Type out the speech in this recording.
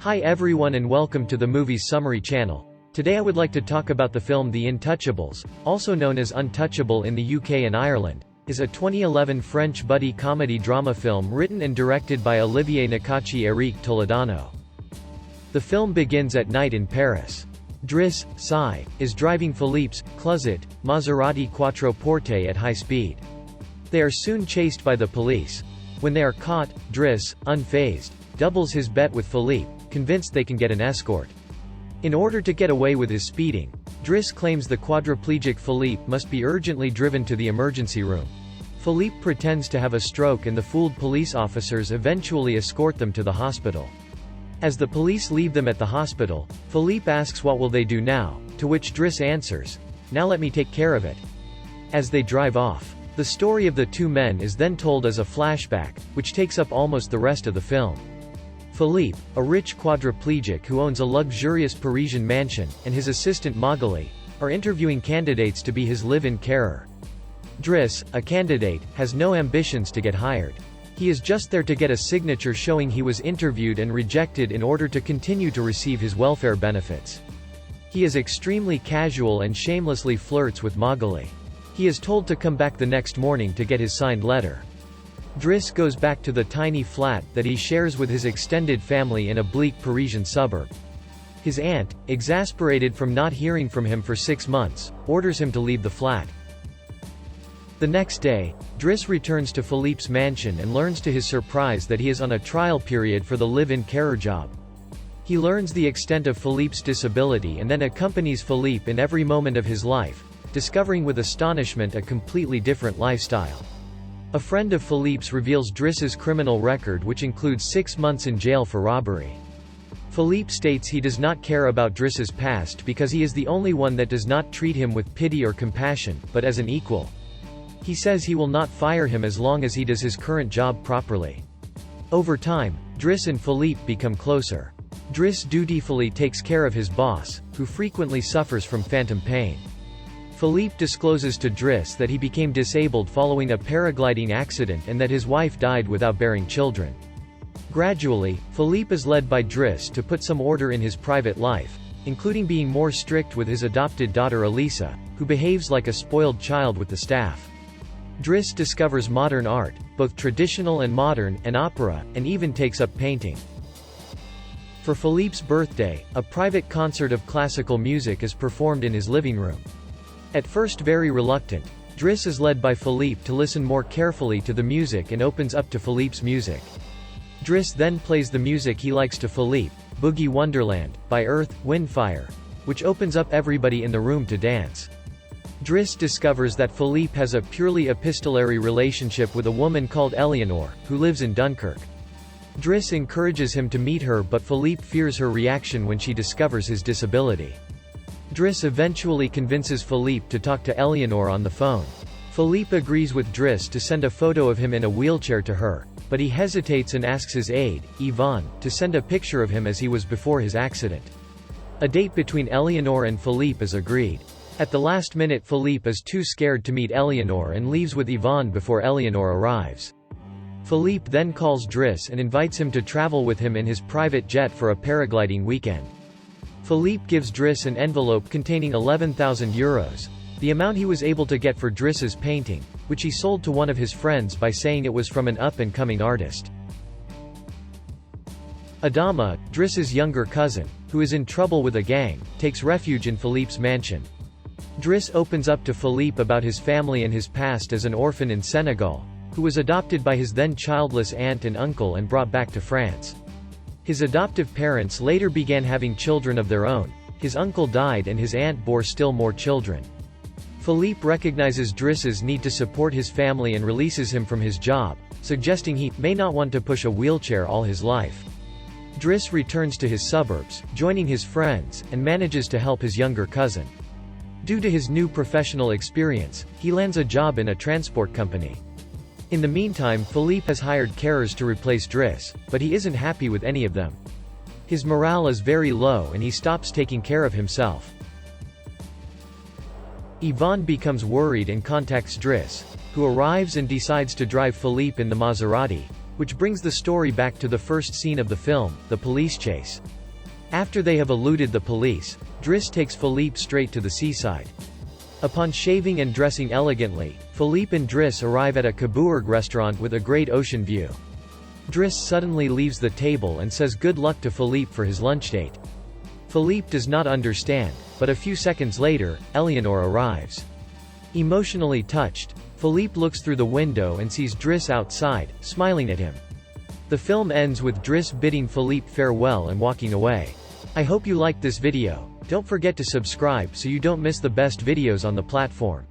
Hi everyone and welcome to the Movies Summary channel. Today I would like to talk about the film The Intouchables, also known as Untouchable in the UK and Ireland, is a 2011 French buddy comedy drama film written and directed by Olivier Nakache Eric Toledano. The film begins at night in Paris. Driss, Sai, is driving Philippe's closet Maserati Quattroporte at high speed. They are soon chased by the police. When they are caught, Driss, unfazed, doubles his bet with Philippe, convinced they can get an escort. In order to get away with his speeding, Driss claims the quadriplegic Philippe must be urgently driven to the emergency room. Philippe pretends to have a stroke and the fooled police officers eventually escort them to the hospital. As the police leave them at the hospital, Philippe asks what will they do now, to which Driss answers, "Now let me take care of it." As they drive off, the story of the two men is then told as a flashback, which takes up almost the rest of the film. Philippe, a rich quadriplegic who owns a luxurious Parisian mansion, and his assistant Magali, are interviewing candidates to be his live-in carer. Driss, a candidate, has no ambitions to get hired. He is just there to get a signature showing he was interviewed and rejected in order to continue to receive his welfare benefits. He is extremely casual and shamelessly flirts with Magali. He is told to come back the next morning to get his signed letter. Driss goes back to the tiny flat that he shares with his extended family in a bleak Parisian suburb. His aunt, exasperated from not hearing from him for 6 months, orders him to leave the flat. The next day, Driss returns to Philippe's mansion and learns to his surprise that he is on a trial period for the live-in carer job. He learns the extent of Philippe's disability and then accompanies Philippe in every moment of his life, discovering with astonishment a completely different lifestyle. A friend of Philippe's reveals Driss's criminal record, which includes 6 months in jail for robbery. Philippe states he does not care about Driss's past because he is the only one that does not treat him with pity or compassion, but as an equal. He says he will not fire him as long as he does his current job properly. Over time, Driss and Philippe become closer. Driss dutifully takes care of his boss, who frequently suffers from phantom pain. Philippe discloses to Driss that he became disabled following a paragliding accident and that his wife died without bearing children. Gradually, Philippe is led by Driss to put some order in his private life, including being more strict with his adopted daughter Elisa, who behaves like a spoiled child with the staff. Driss discovers modern art, both traditional and modern, and opera, and even takes up painting. For Philippe's birthday, a private concert of classical music is performed in his living room. At first very reluctant, Driss is led by Philippe to listen more carefully to the music and opens up to Philippe's music. Driss then plays the music he likes to Philippe, Boogie Wonderland, by Earth, Wind Fire, which opens up everybody in the room to dance. Driss discovers that Philippe has a purely epistolary relationship with a woman called Eleanor, who lives in Dunkirk. Driss encourages him to meet her, but Philippe fears her reaction when she discovers his disability. Driss eventually convinces Philippe to talk to Eleanor on the phone. Philippe agrees with Driss to send a photo of him in a wheelchair to her, but he hesitates and asks his aide, Yvonne, to send a picture of him as he was before his accident. A date between Eleanor and Philippe is agreed. At the last minute, Philippe is too scared to meet Eleanor and leaves with Yvonne before Eleanor arrives. Philippe then calls Driss and invites him to travel with him in his private jet for a paragliding weekend. Philippe gives Driss an envelope containing €11,000, the amount he was able to get for Driss's painting, which he sold to one of his friends by saying it was from an up-and-coming artist. Adama, Driss's younger cousin, who is in trouble with a gang, takes refuge in Philippe's mansion. Driss opens up to Philippe about his family and his past as an orphan in Senegal, who was adopted by his then childless aunt and uncle and brought back to France. His adoptive parents later began having children of their own. His uncle died and his aunt bore still more children. Philippe recognizes Driss's need to support his family and releases him from his job, suggesting he may not want to push a wheelchair all his life. Driss returns to his suburbs, joining his friends, and manages to help his younger cousin. Due to his new professional experience, he lands a job in a transport company. In the meantime, Philippe has hired carers to replace Driss, but he isn't happy with any of them. His morale is very low and he stops taking care of himself. Yvonne becomes worried and contacts Driss, who arrives and decides to drive Philippe in the Maserati, Which brings the story back to the first scene of the film, the police chase. After they have eluded the police, Driss takes Philippe straight to the seaside. Upon shaving and dressing elegantly, Philippe and Driss arrive at a Cabourg restaurant with a great ocean view. Driss suddenly leaves the table and says good luck to Philippe for his lunch date. Philippe does not understand, but a few seconds later, Eleanor arrives. Emotionally touched, Philippe looks through the window and sees Driss outside, smiling at him. The film ends with Driss bidding Philippe farewell and walking away. I hope you liked this video. Don't forget to subscribe so you don't miss the best videos on the platform.